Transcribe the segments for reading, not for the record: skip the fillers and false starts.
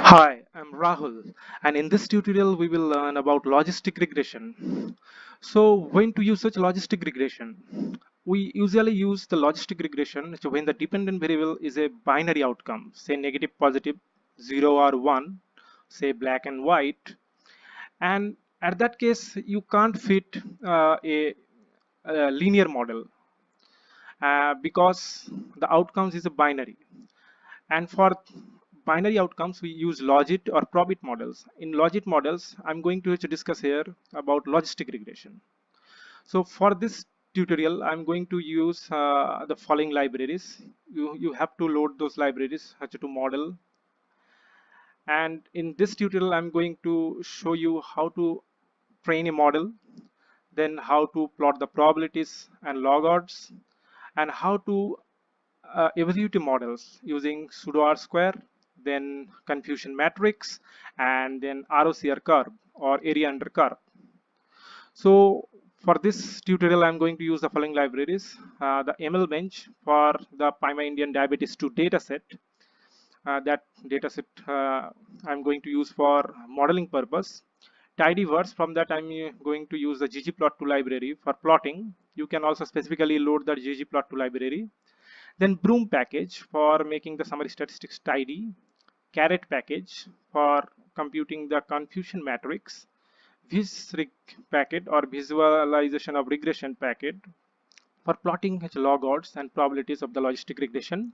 Hi, I'm Rahul, and in this tutorial we will learn about logistic regression. So when to use such logistic regression? We usually use the logistic regression when the dependent variable is a binary outcome, say negative, positive, 0 or 1, say black and white, and at that case you can't fit a linear model because the outcomes is a binary. And for binary outcomes, we use logit or probit models. In logit models, I'm going to discuss here about logistic regression. So for this tutorial, I'm going to use the following libraries. You have to load those libraries to model. And in this tutorial, I'm going to show you how to train a model, then how to plot the probabilities and log odds, and how to evaluative models using pseudo R square, then confusion matrix, and then ROC curve or area under curve. So for this tutorial, I'm going to use the following libraries: the ML bench for the PIMA Indian Diabetes 2 dataset. That dataset I'm going to use for modeling purpose. Tidyverse, from that I'm going to use the ggplot2 library for plotting. You can also specifically load the ggplot2 library. Then Broom package for making the summary statistics tidy, Caret package for computing the confusion matrix, VisRig packet or visualization of regression packet for plotting log odds and probabilities of the logistic regression,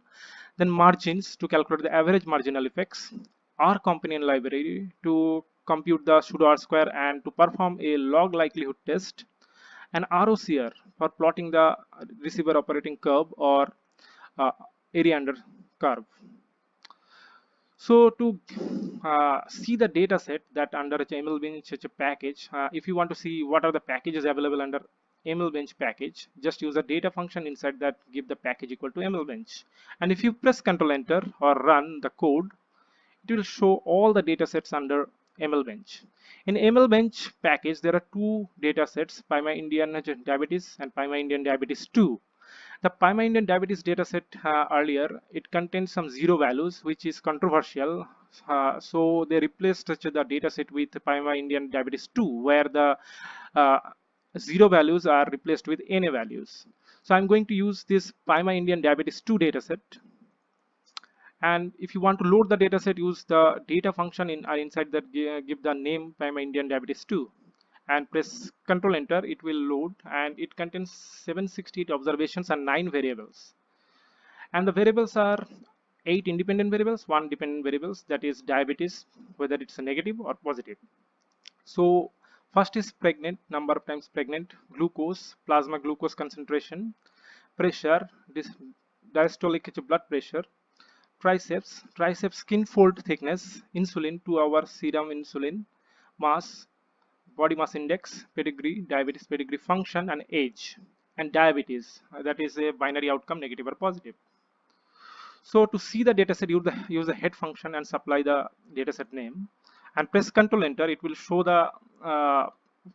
then margins to calculate the average marginal effects, R companion library to compute the pseudo R square and to perform a log likelihood test, and ROCR for plotting the receiver operating curve or uh, area under curve. So to see the data set that under ML bench package, if you want to see what are the packages available under ML bench package, just use a data function inside that, give the package equal to ML bench. And if you press Ctrl Enter or run the code, it will show all the data sets under ML bench. In ML bench package, there are two data sets, PIMA Indian Diabetes and PIMA Indian Diabetes 2. The PIMA Indian Diabetes dataset earlier, it contains some zero values, which is controversial. So they replaced the dataset with PIMA Indian Diabetes 2, where the uh, zero values are replaced with NA values. So I'm going to use this PIMA Indian Diabetes 2 dataset. And if you want to load the dataset, use the data function inside that, give the name PIMA Indian Diabetes 2 and press Ctrl Enter. It will load, and it contains 768 observations and 9 variables. And the variables are 8 independent variables, 1 dependent variables, that is diabetes, whether it's a negative or positive. So first is pregnant, number of times pregnant, glucose, plasma glucose concentration, pressure, this diastolic blood pressure, triceps skin fold thickness, insulin 2-hour serum insulin, mass, body mass index, pedigree, diabetes pedigree function, and age. And diabetes, that is a binary outcome, negative or positive. So to see the dataset, use the head function and supply the dataset name, and press Ctrl Enter. It will show the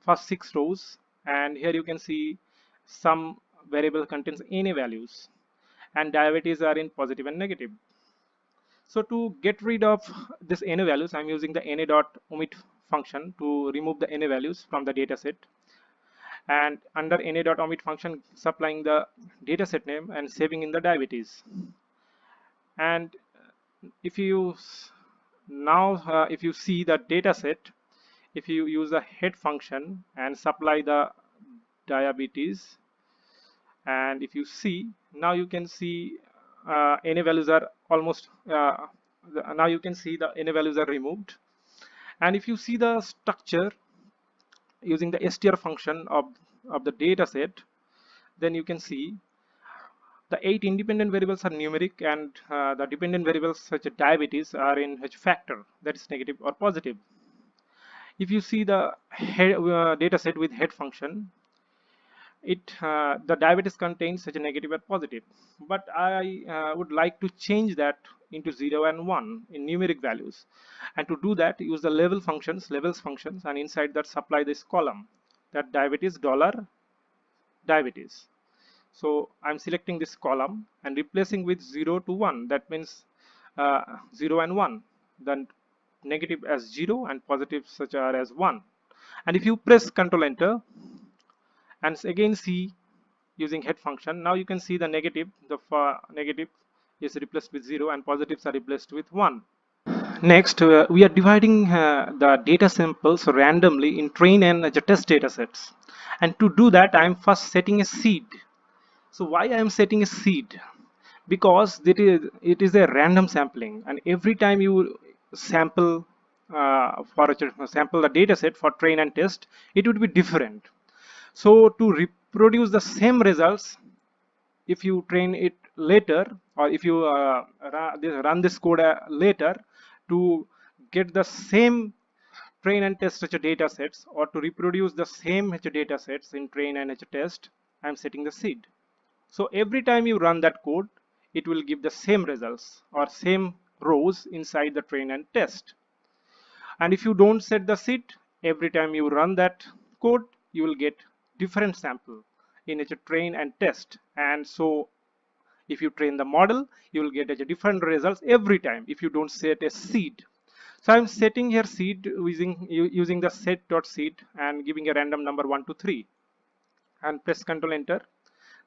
first 6 rows, and here you can see some variable contains NA values, and diabetes are in positive and negative. So to get rid of this NA values, I'm using the na.omit function to remove the NA values from the dataset, and under na.omit function supplying the dataset name and saving in the diabetes. And if you if you see the data set, if you use the head function and supply the diabetes, and if you see, now you can see NA values are almost now you can see the NA values are removed. And if you see the structure using the str function of the data set, then you can see the 8 independent variables are numeric, and the dependent variables such as diabetes are in which factor, that is negative or positive. If you see the data set with head function, the diabetes contains such a negative or positive, but I would like to change that into 0 and 1 in numeric values. And to do that, use the levels functions, and inside that supply this column, that diabetes $diabetes. So I'm selecting this column and replacing with 0 to 1. That means 0 and 1. Then negative as 0 and positive such are as 1. And if you press Ctrl Enter and again see using head function, now you can see the negative, negative is replaced with 0 and positives are replaced with 1. Next, we are dividing the data samples randomly in train and test data sets. And to do that, I am first setting a seed. So why I am setting a seed? Because it is a random sampling, and every time you sample sample the data set for train and test, it would be different. So to reproduce the same results, if you train it later, or if you run this code later to get the same train and test such data sets, or to reproduce the same data sets in train and test, I'm setting the seed. So every time you run that code, it will give the same results or same rows inside the train and test. And if you don't set the seed, every time you run that code, you will get different sample in a train and test. And so if you train the model, you will get a different results every time if you don't set a seed. So I'm setting here seed using the set.seed and giving a random number 1 to 3 and press Ctrl Enter.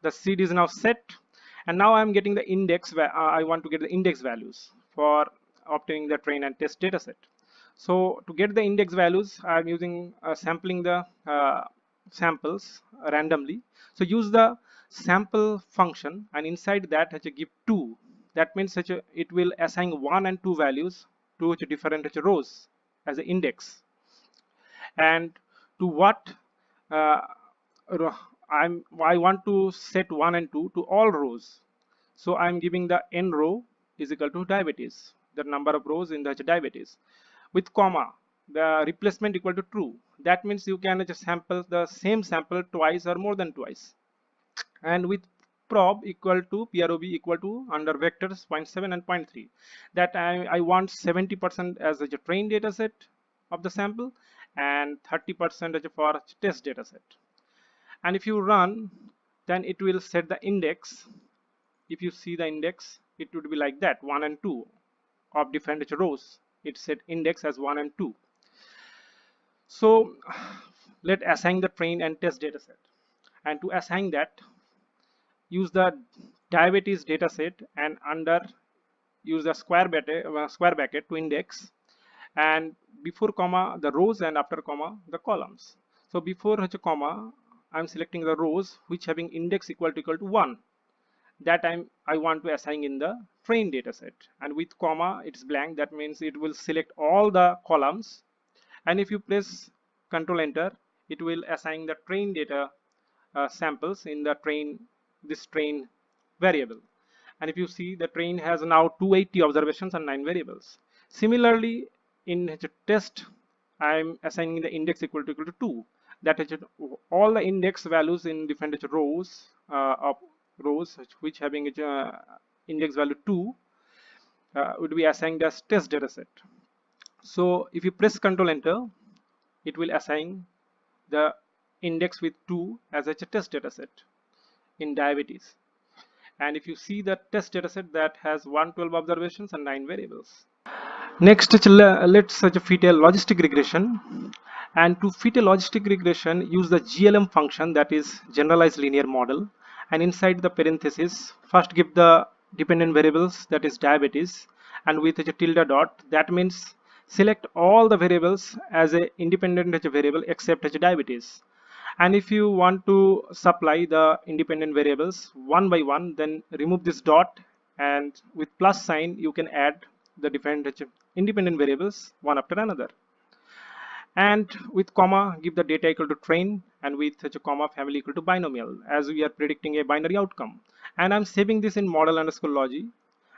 The seed is now set, and now I'm getting the index. I want to get the index values for obtaining the train and test data set. So to get the index values, I'm using sampling the samples randomly. So use the sample function, and inside that give 2. That means it will assign 1 and 2 values to different rows as an index. And to what I want to set 1 and 2 to all rows. So I'm giving the n row is equal to diabetes, the number of rows in the diabetes, with comma, the replacement equal to true. That means you can just sample the same sample twice or more than twice. And with prob equal to equal to under vectors 0.7 and 0.3, that I want 70% as a train data set of the sample and 30% for test data set. And if you run, then it will set the index. If you see the index, it would be like that, 1 and 2 of different rows. It set index as 1 and 2. So let's assign the train and test data set. And to assign that, use the diabetes data set and under use the square bracket to index, and before comma the rows and after comma the columns. So before comma, I'm selecting the rows which having index equal to 1. That I want to assign in the train data set, and with comma it's blank. That means it will select all the columns, and if you press Ctrl Enter, it will assign the train data samples in the this train variable. And if you see, the train has now 280 observations and 9 variables. Similarly, in the test, I'm assigning the index equal to 2. That is all the index values in different rows of rows which having index value 2 would be assigned as test data set. So if you press Ctrl Enter, it will assign the index with 2 as a test data set in diabetes. And if you see the test data set, that has 112 observations and 9 variables. Next, let's fit a logistic regression. And to fit a logistic regression, use the GLM function, that is generalized linear model. And inside the parenthesis, first give the dependent variables, that is diabetes, and with a tilde dot, that means select all the variables as a independent variable except diabetes. And if you want to supply the independent variables one by one, then remove this dot, and with plus sign you can add the different independent variables one after another. And with comma, give the data equal to train, and with comma family equal to binomial, as we are predicting a binary outcome. And I'm saving this in model_logi,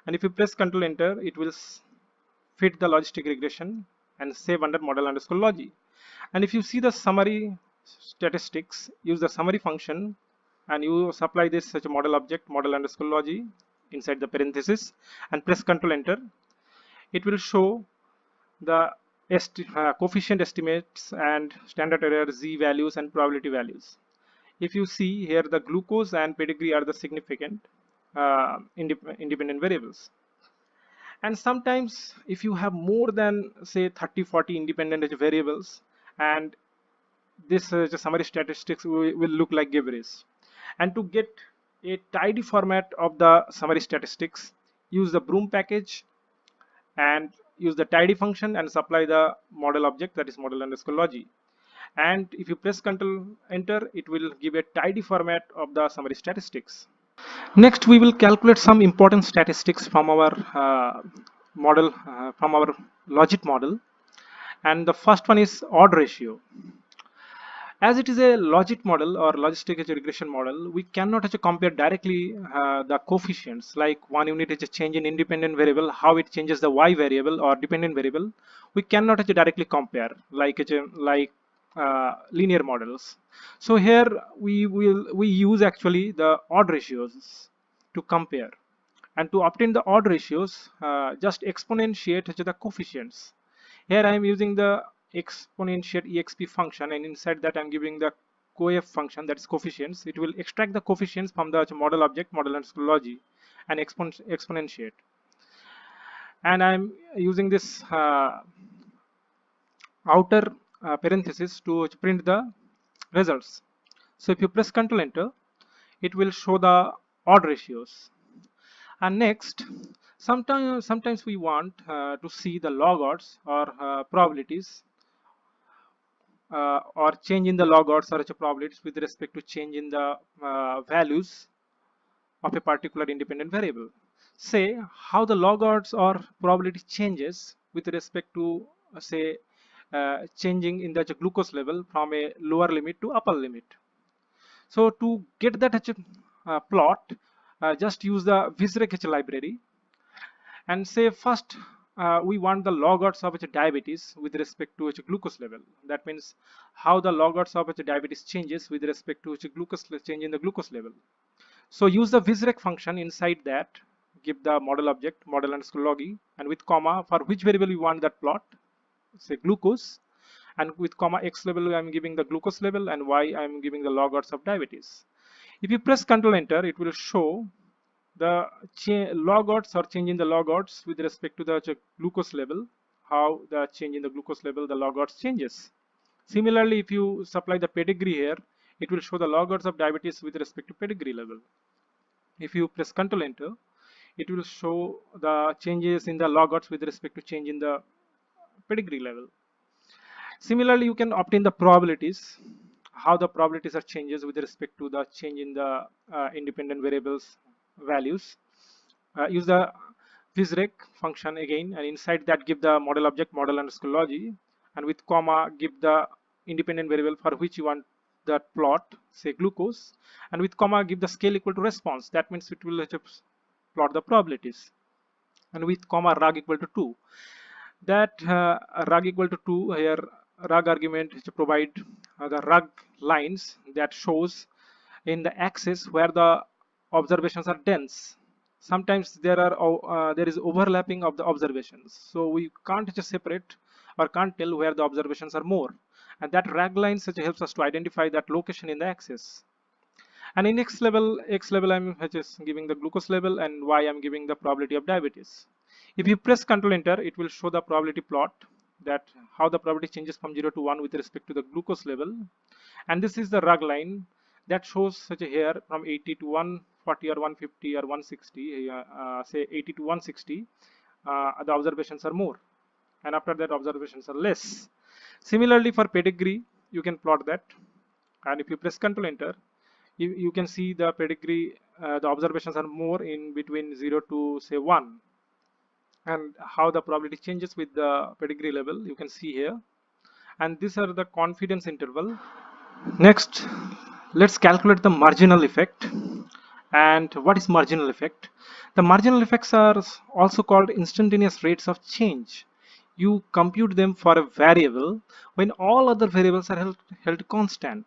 and if you press Ctrl Enter, it will fit the logistic regression and save under model_logi. And if you see the summary statistics, use the summary function, and you supply this such a model object model_logi inside the parenthesis, and press Ctrl Enter. It will show the coefficient estimates and standard error, z values, and probability values. If you see here, the glucose and pedigree are the significant independent variables. And sometimes if you have more than say 30-40 independent variables, and this summary statistics will look like gibberish. And to get a tidy format of the summary statistics, use the broom package and use the tidy function and supply the model object, that is model underscore logi. And if you press Ctrl enter, it will give a tidy format of the summary statistics. Next, we will calculate some important statistics from our model, from our logit model. And the first one is odd ratio. As it is a logit model or logistic regression model, we cannot compare directly the coefficients, like one unit is a change in independent variable, how it changes the y variable or dependent variable. We cannot directly compare like linear models. So here we use actually the odd ratios to compare. And to obtain the odd ratios, just exponentiate the coefficients. Here I am using the exponentiate exp function, and inside that I'm giving the coef function, that is coefficients. It will extract the coefficients from the model object, model underscore logi, and exponentiate. And I'm using this outer parenthesis to print the results. So if you press Ctrl enter, it will show the odd ratios. And next, sometimes we want to see the log odds or probabilities, or change in the log odds or probabilities with respect to change in the values of a particular independent variable. Say how the log odds or probability changes with respect to say changing in the glucose level from a lower limit to upper limit. So to get that plot, just use the Visrek library and say first we want the log odds of diabetes with respect to glucose level. That means how the log odds of diabetes changes with respect to glucose change in the glucose level. So use the Visrek function inside that, give the model object model underscore logi, and with comma for which variable we want that plot, say glucose, and with comma x level I'm giving the glucose level, and y I'm giving the log odds of diabetes. If you press Ctrl enter, it will show the log odds or change in the log odds with respect to the glucose level, how the change in the glucose level, the log odds changes. Similarly, if you supply the pedigree here, it will show the log odds of diabetes with respect to pedigree level. If you press Ctrl enter, it will show the changes in the log odds with respect to change in the pedigree level. Similarly, you can obtain the probabilities, how the probabilities are changes with respect to the change in the independent variables values. Use the Visrek function again, and inside that give the model object model underscore logi, and with comma give the independent variable for which you want that plot, say glucose, and with comma give the scale equal to response. That means it will plot the probabilities, and with comma ROC equal to 2. That ROC equal to 2 here, ROC argument to provide the ROC lines that shows in the axis where the observations are dense. Sometimes there is overlapping of the observations, so we can't just separate or can't tell where the observations are more, and that ROC line helps us to identify that location in the axis. And in x level I'm just giving the glucose level, and y I'm giving the probability of diabetes. If you press Ctrl enter, it will show the probability plot, that how the probability changes from 0 to 1 with respect to the glucose level. And this is the ROC line that shows here from 80 to 140 or 150 or 160, say 80 to 160, the observations are more, and after that observations are less. Similarly for pedigree, you can plot that, and if you press Ctrl enter, you can see the pedigree, the observations are more in between 0 to say 1, and how the probability changes with the pedigree level you can see here. And these are the confidence interval. Next, let's calculate the marginal effect. And what is marginal effect? The marginal effects are also called instantaneous rates of change. You compute them for a variable when all other variables are held constant.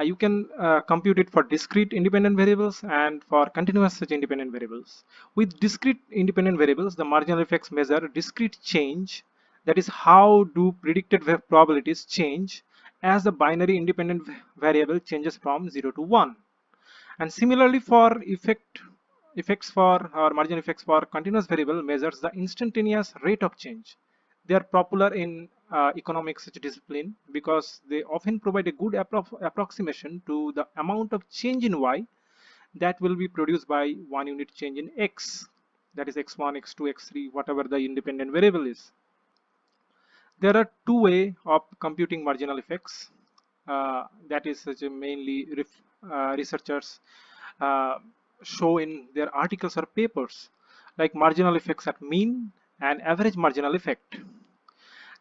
You can compute it for discrete independent variables and for continuous independent variables. With discrete independent variables, the marginal effects measure discrete change, that is how do predicted probabilities change as the binary independent variable changes from 0 to 1. And similarly for effect effects for or marginal effects for continuous variable measures the instantaneous rate of change. They are popular in economics discipline because they often provide a good approximation to the amount of change in y that will be produced by 1 unit change in x, that is x1, x2, x3, whatever the independent variable is. There are two ways of computing marginal effects. That is mainly researchers uh, show in their articles or papers, like marginal effects at mean and average marginal effect.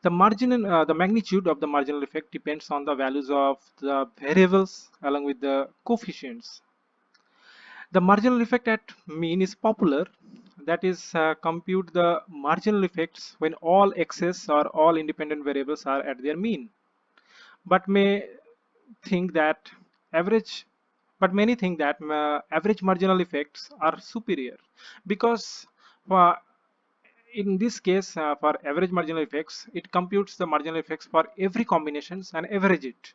The magnitude of the marginal effect depends on the values of the variables along with the coefficients. The marginal effect at mean is popular. That is, compute the marginal effects when all x's or all independent variables are at their mean. But may think that average, but many think that average marginal effects are superior because in this case, for average marginal effects, it computes the marginal effects for every combinations and average it.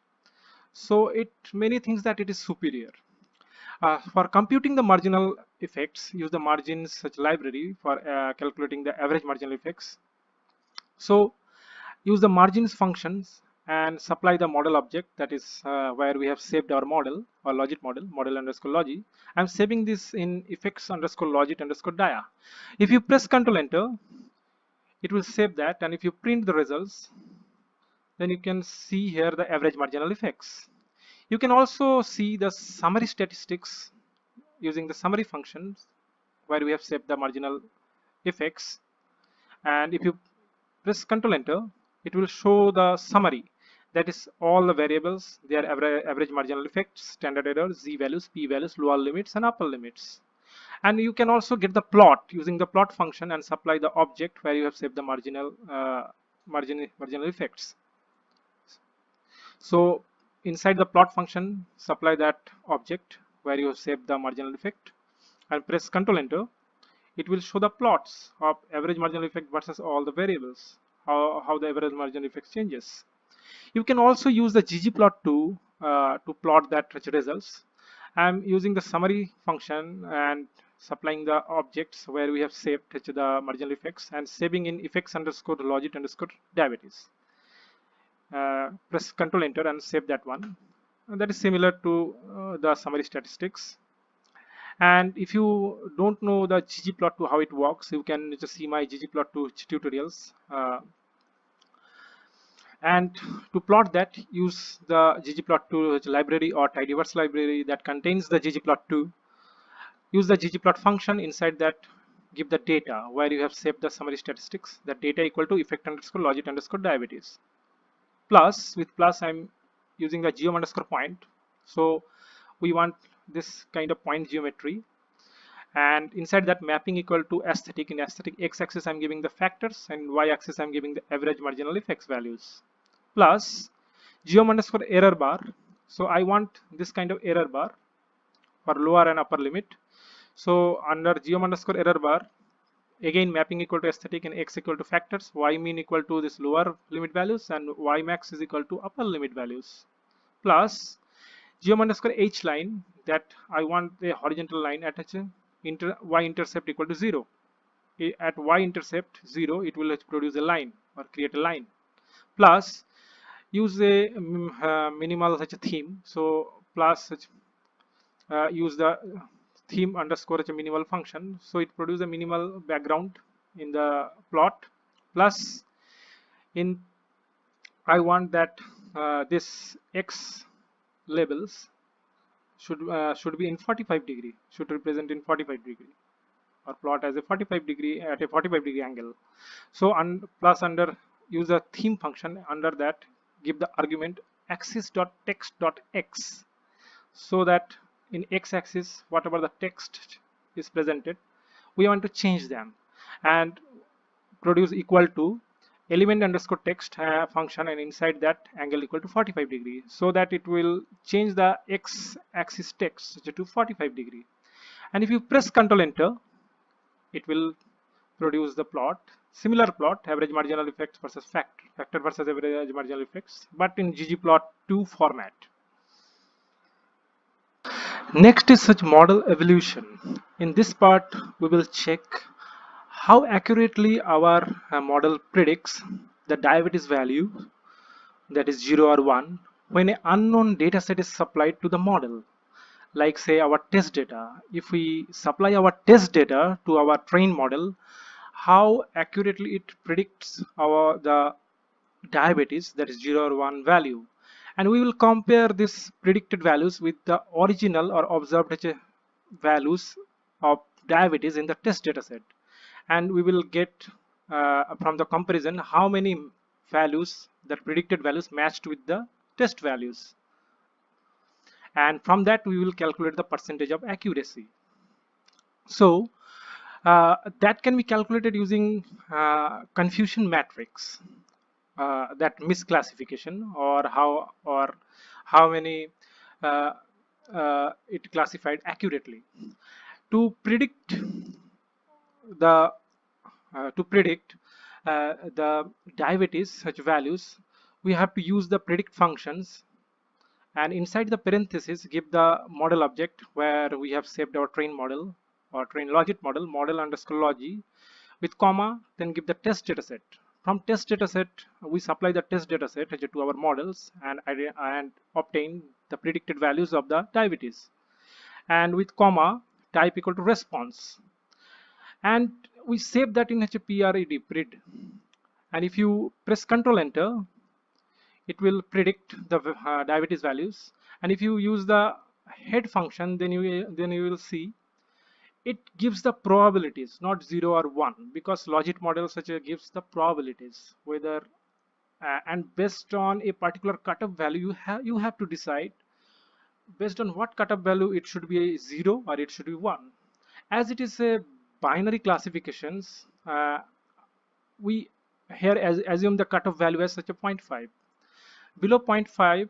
So it many thinks that it is superior. For computing the marginal effects, use the margins such library for calculating the average marginal effects. So use the margins functions and supply the model object, that is where we have saved our model or logit model underscore logi. I'm saving this in effects underscore logit underscore dia. If you press Ctrl Enter, it will save that, and if you print the results, then you can see here the average marginal effects. You can also see the summary statistics using the summary functions where we have saved the marginal effects, and if you press Ctrl Enter, it will show the summary, that is all the variables, their average marginal effects, standard error, z values, p values, lower limits and upper limits. And you can also get the plot using the plot function and supply the object where you have saved the marginal effects. So inside the plot function, supply that object where you have saved the marginal effect and press Ctrl Enter. It will show the plots of average marginal effect versus all the variables, how the average marginal effect changes. You can also use the ggplot to plot that results. I'm using the summary function and supplying the objects where we have saved the marginal effects and saving in effects underscore logit underscore diabetes. Press Ctrl Enter and save that one. And that is similar to the summary statistics. And if you don't know the ggplot2 how it works, you can just see my ggplot2 tutorials. And to plot that, use the ggplot2 library or tidyverse library that contains the ggplot2. Use the ggplot function. Inside that, give the data where you have saved the summary statistics. That data equal to effect underscore logit underscore diabetes. Plus, with plus I'm using the geom underscore point. So we want this kind of point geometry, and inside that mapping equal to aesthetic. In aesthetic x-axis I'm giving the factors and y-axis I'm giving the average marginal effects values. Plus geom underscore error bar. So I want this kind of error bar for lower and upper limit. So under geom underscore error bar, again mapping equal to aesthetic and x equal to factors, y mean equal to this lower limit values and y max is equal to upper limit values. Plus geom underscore h line, that I want the horizontal line at y intercept equal to 0. At y intercept 0, it will produce a line or create a line. Plus use a minimal such a theme. So plus use the theme underscore a minimal function, so it produces a minimal background in the plot. Plus in I want that this x labels should be in 45 degree, should represent in 45 degree or plot as a 45 degree at a 45 degree angle. So plus under use a theme function, under that give the argument axis.text.x, so that in x-axis whatever the text is presented, we want to change them and produce equal to element underscore text function, and inside that angle equal to 45 degree, so that it will change the x-axis text to 45 degree. And if you press Ctrl Enter, it will produce the plot, similar plot, average marginal effects versus factor versus average marginal effects, but in ggplot2 format. Next is such model evolution. In this part, we will check how accurately our model predicts the diabetes value, that is 0 or 1, when an unknown data set is supplied to the model. Like say our test data. If we supply our test data to our trained model, how accurately it predicts the diabetes, that is 0 or 1 value. And we will compare this predicted values with the original or observed values of diabetes in the test data set. And we will get from the comparison how many values, the predicted values, matched with the test values. And from that we will calculate the percentage of accuracy. So that can be calculated using confusion matrix, that misclassification, or how many uh, it classified accurately. To predict the the diabetes such values, we have to use the predict functions, and inside the parenthesis give the model object where we have saved our train model or train logic model underscore logi, with comma, then give the test dataset. From test dataset we supply the test dataset to our models and obtain the predicted values of the diabetes, and with comma type equal to response, and we save that in PRED. And if you press Ctrl Enter, it will predict the diabetes values. And if you use the head function, then you will see it gives the probabilities, not 0 or 1, because logic model such a gives the probabilities whether and based on a particular cutoff value you have to decide based on what cutoff value it should be a 0 or it should be 1. As it is a binary classifications, we here assume the cutoff value as such a 0.5. Below 0.5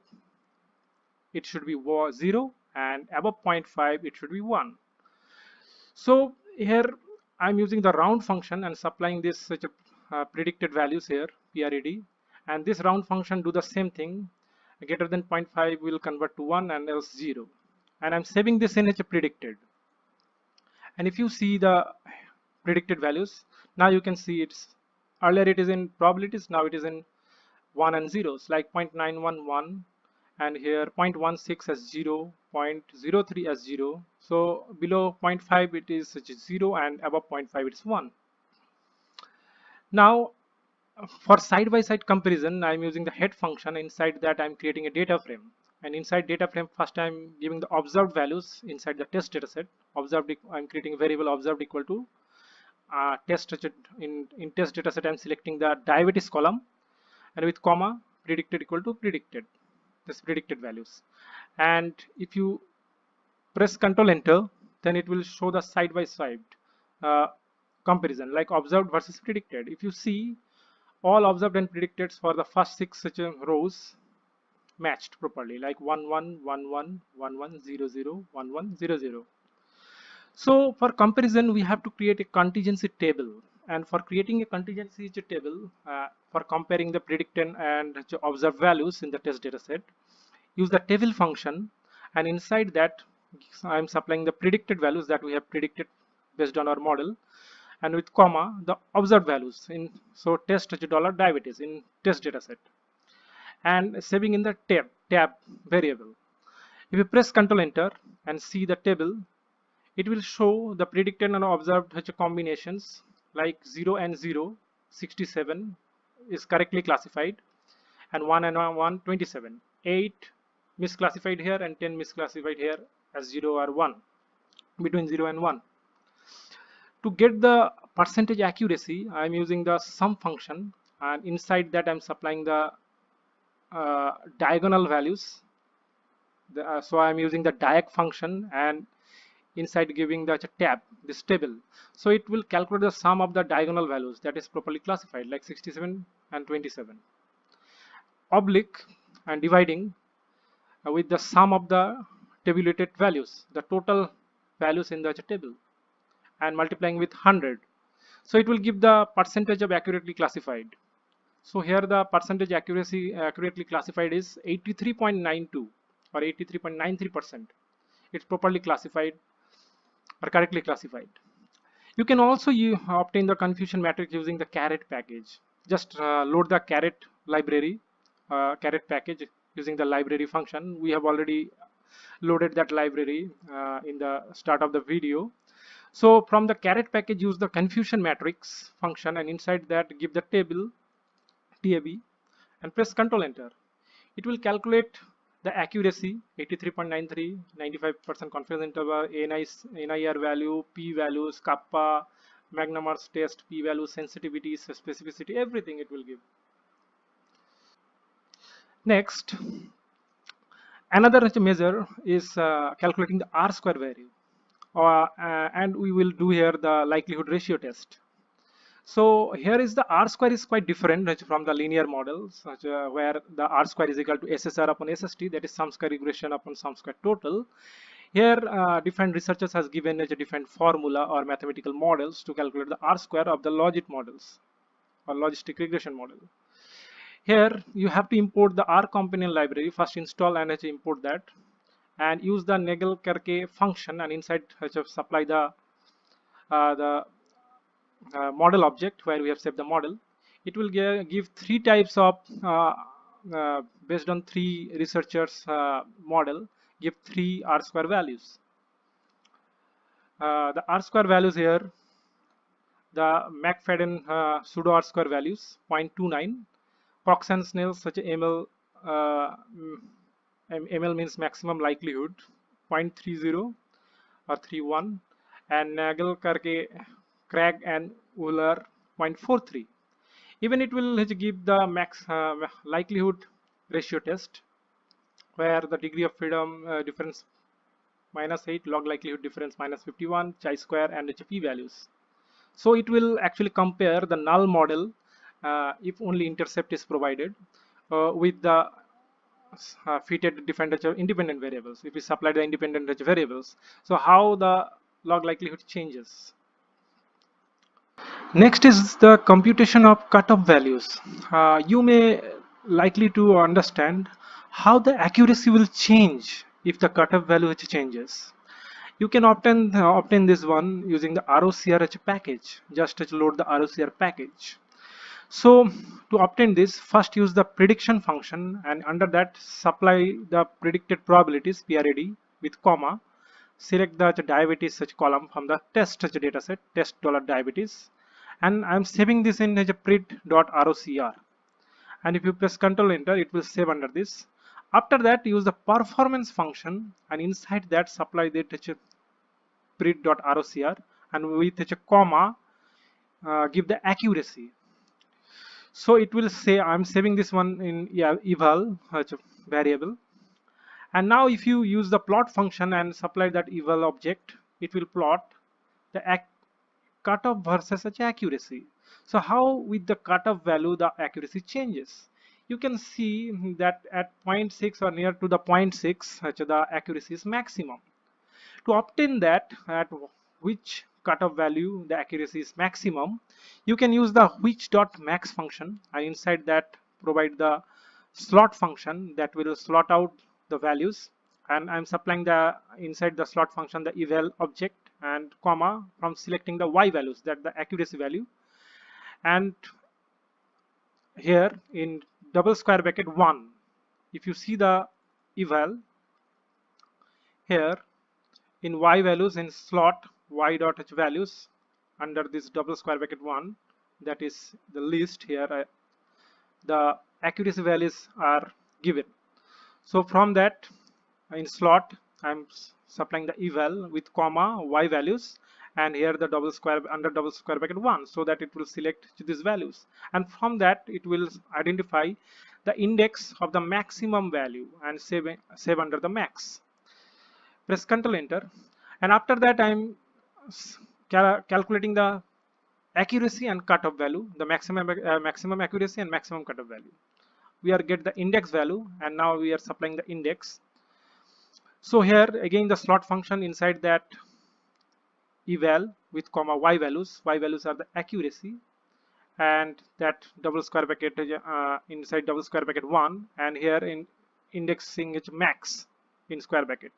it should be 0, and above 0.5 it should be 1. So here I'm using the round function and supplying this such a predicted values here, PRED, and this round function do the same thing. Greater than 0.5 will convert to 1 and else 0, and I'm saving this in as a predicted. And if you see the predicted values, now you can see it's earlier it is in probabilities, now it is in 1 and zeros, like 0.911, and here 0.16 as 0, 0.03 as 0. So below 0.5 it is 0, and above 0.5 it's 1. Now for side-by-side comparison, I'm using the head function. Inside that I'm creating a data frame, and inside data frame first I'm giving the observed values inside the test dataset. I'm creating a variable observed equal to test. In test dataset I'm selecting the diabetes column, and with comma predicted equal to predicted, this predicted values. And if you press Ctrl Enter, then it will show the side-by-side comparison, like observed versus predicted. If you see, all observed and predicted for the first 6 such rows matched properly, like 1 1 1 1 1 1 0 0 1 1 0 0. So for comparison we have to create a contingency table, and for creating a contingency table for comparing the predicted and observed values in the test dataset, use the table function, and inside that I am supplying the predicted values that we have predicted based on our model, and with comma the observed values in test $diabetes in test dataset, and saving in the tab variable. If you press Ctrl Enter and see the table, it will show the predicted and observed combinations, like 0 and 0 67 is correctly classified, and 1 and 1 27, 8 misclassified here, and 10 misclassified here as 0 or 1, between 0 and 1. To get the percentage accuracy, I'm using the sum function, and inside that I'm supplying the diagonal values. So I'm using the diag function, and inside giving the tab, this table. So it will calculate the sum of the diagonal values that is properly classified, like 67 and 27. Oblique and dividing with the sum of the tabulated values, the total values in the table, and multiplying with 100. So it will give the percentage of accurately classified. So here the percentage accuracy accurately classified is 83.92 or 83.93%. it's properly classified or correctly classified. You can also obtain the confusion matrix using the caret package. Just load the caret library, caret package using the library function. We have already loaded that library in the start of the video. So from the caret package, use the confusion matrix function, and inside that give the table tab and press Ctrl Enter. It will calculate the accuracy 83.93, 95% confidence interval, NIR value, p values, kappa, Magnomers test, p value, sensitivity, specificity, everything it will give. Next, another measure is calculating the R square value, and we will do here the likelihood ratio test. So here is the R square is quite different from the linear models, where the R square is equal to SSR upon SST, that is sum square regression upon sum square total. Here different researchers has given a different formula or mathematical models to calculate the R square of the logit models or logistic regression model. Here you have to import the R component library, first install and import that, and use the Nagelkerke function, and inside supply the model object where we have saved the model. It will give three types of based on three researchers model, give three R square values. The R square values here, the McFadden pseudo R square values 0.29, Cox and Snell's such ML ML means maximum likelihood 0.30 or 31, and Nagelkerke, Craig and Euler 0.43. Even it will give the max likelihood ratio test, where the degree of freedom difference -8, log likelihood difference -51, chi-square, and p values. So it will actually compare the null model if only intercept is provided with the fitted independent variables. If we supply the independent variables, so how the log likelihood changes. Next is the computation of cutoff values. You may likely to understand how the accuracy will change if the cutoff value changes. You can obtain this one using the ROCR package. Just load the ROCR package. So to obtain this, first use the prediction function, and under that supply the predicted probabilities PRAD with comma. Select the diabetes column from the test dataset, test $diabetes, and I'm saving this in prid.rocr. And if you press Ctrl Enter, it will save under this. After that, use the performance function, and inside that supply the prid.rocr, and with a comma give the accuracy. So it will say I'm saving this one in eval variable. And now if you use the plot function and supply that eval object, it will plot the cutoff versus such accuracy. So how with the cutoff value the accuracy changes? You can see that at 0.6 or near to the 0.6 the accuracy is maximum. To obtain that at which cutoff value the accuracy is maximum, you can use the which.max function, and inside that provide the slot function that will slot out the values, and I'm supplying the inside the slot function the eval object and comma from selecting the y values, that the accuracy value, and here in double square bracket 1, if you see the eval here in y values in slot y.h values under this double square bracket 1, that is the list here, the accuracy values are given. So from that in slot I'm supplying the eval with comma y values, and here the double square under double square bracket 1, so that it will select these values, and from that it will identify the index of the maximum value and save under the max. Press Ctrl Enter, and after that I'm calculating the accuracy and cutoff value, the maximum accuracy and maximum cutoff value. We are get the index value, and now we are supplying the index. So here again the slot function inside that eval with comma y values are the accuracy, and that double square bracket inside double square bracket 1, and here in indexing it max in square bracket.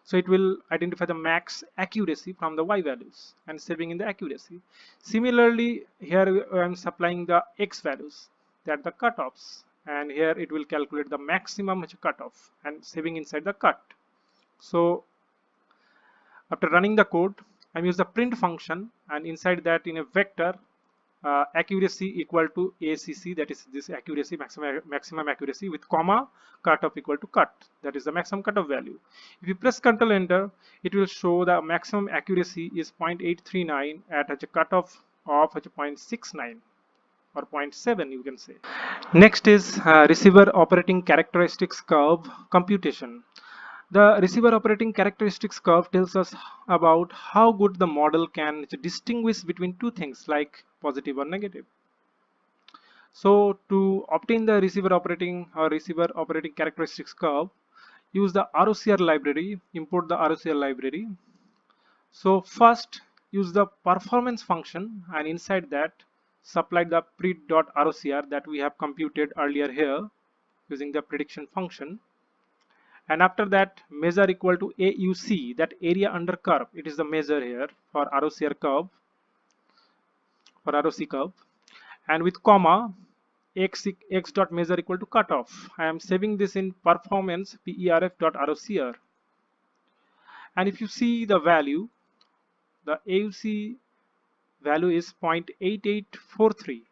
So it will identify the max accuracy from the y values and saving in the accuracy. Similarly, here I am supplying the x values, that the cutoffs, and here it will calculate the maximum cutoff and saving inside the cut. So after running the code, I use the print function, and inside that in a vector, accuracy equal to ACC, that is this accuracy, maximum accuracy, with comma, cutoff equal to cut, that is the maximum cutoff value. If you press Ctrl Enter, it will show the maximum accuracy is 0.839 at a cutoff of 0.69 or 0.7, you can say. Next is receiver operating characteristics curve computation. The receiver operating characteristics curve tells us about how good the model can distinguish between two things like positive or negative. So to obtain the receiver operating characteristics curve, use the ROCR library, import the ROCR library. So first use the performance function, and inside that supply the pred.rocr that we have computed earlier here using the prediction function. And after that, measure equal to AUC, that area under curve. It is the measure here for ROCR curve, for ROC curve, and with comma x dot measure equal to cutoff. I am saving this in performance perf.rocr. And if you see the value, the AUC value is 0.8843,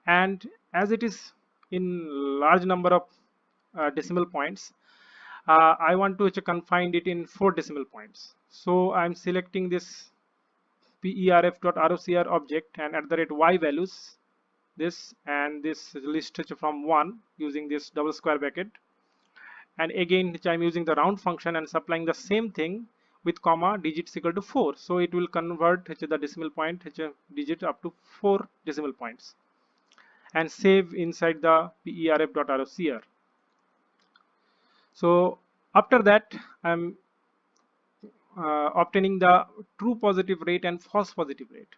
and as it is in large number of decimal points, I want to confine it in 4 decimal points. So I'm selecting this perf.rocr object, and at the rate y values, this and this list from 1 using this double square bracket, and again I'm using the round function and supplying the same thing with comma digits equal to 4. So it will convert the decimal point digit up to 4 decimal points and save inside the perf.rocr. So after that, I'm obtaining the true positive rate and false positive rate.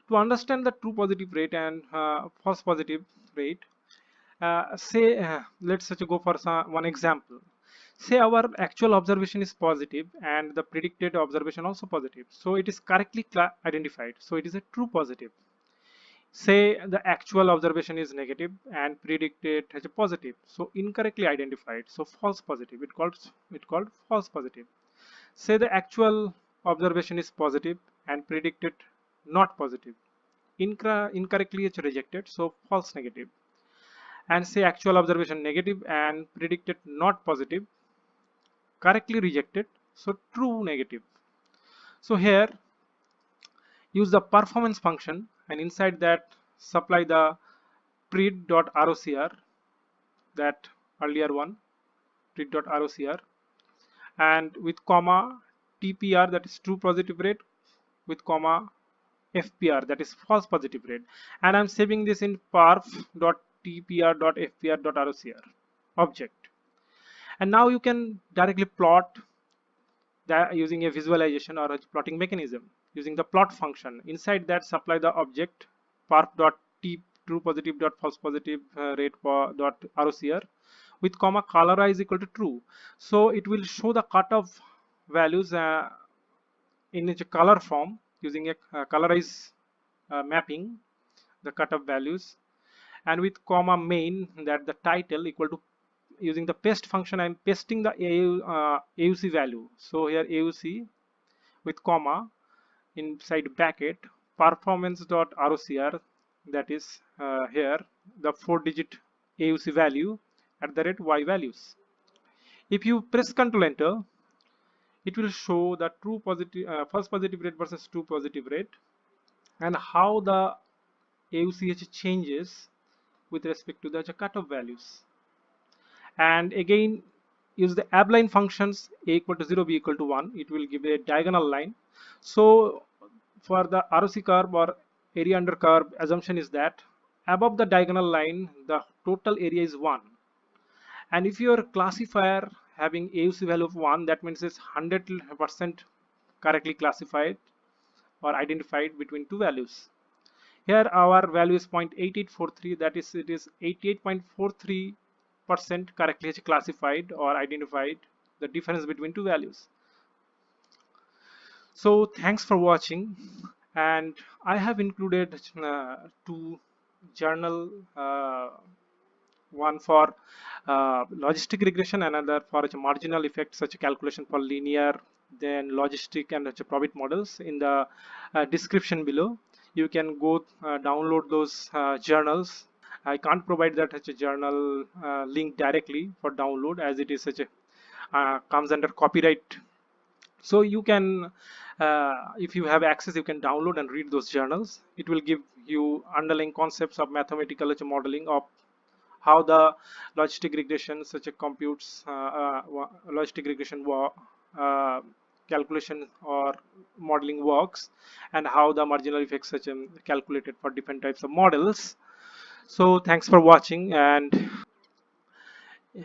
To understand the true positive rate and false positive rate, let's go for one example. Say our actual observation is positive and the predicted observation also positive. So it is correctly identified. So it is a true positive. Say the actual observation is negative and predicted as a positive, so incorrectly identified, so false positive. It called false positive. Say the actual observation is positive and predicted not positive, incorrectly it's rejected, so false negative. And say actual observation negative and predicted not positive, correctly rejected, so true negative. So here use the performance function, and inside that supply the pred.rocr, that earlier one, pred.rocr, and with comma tpr, that is true positive rate, with comma fpr, that is false positive rate, and I'm saving this in perf.tpr.fpr.rocr object. And now you can directly plot that using a visualization or a plotting mechanism using the plot function. Inside that supply the object perf.t true positive dot false positive rate dot rocr with comma colorize equal to true. So it will show the cutoff values in a color form using a colorize mapping the cutoff values, and with comma main, that the title equal to, using the paste function I'm pasting the AUC value. So here AUC with comma inside bracket performance.rocr, that is here the 4-digit AUC value at the rate y values. If you press Ctrl Enter, it will show the true positive false positive rate versus true positive rate and how the AUCH changes with respect to the cutoff values. And again use the abline functions, a equal to 0, b equal to 1. It will give a diagonal line. So for the ROC curve or area under curve, assumption is that above the diagonal line the total area is 1, and if your classifier having AUC value of 1, that means it's 100% correctly classified or identified between two values. Here our value is 0.8843, that is it is 88.43% correctly classified or identified the difference between two values. So thanks for watching, and I have included two journal, one for logistic regression, another for a marginal effect, such a calculation for linear, then logistic and profit models. In the description below, you can go download those journals. I can't provide that such a journal link directly for download, as it is such a comes under copyright. So you can, if you have access, you can download and read those journals. It will give you underlying concepts of mathematical modeling of how the logistic regression such a computes logistic regression uh, calculation or modeling works, and how the marginal effects such calculated for different types of models. So thanks for watching, and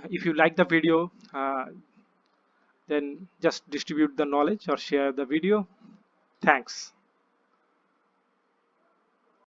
if you like the video, then just distribute the knowledge or share the video. Thanks.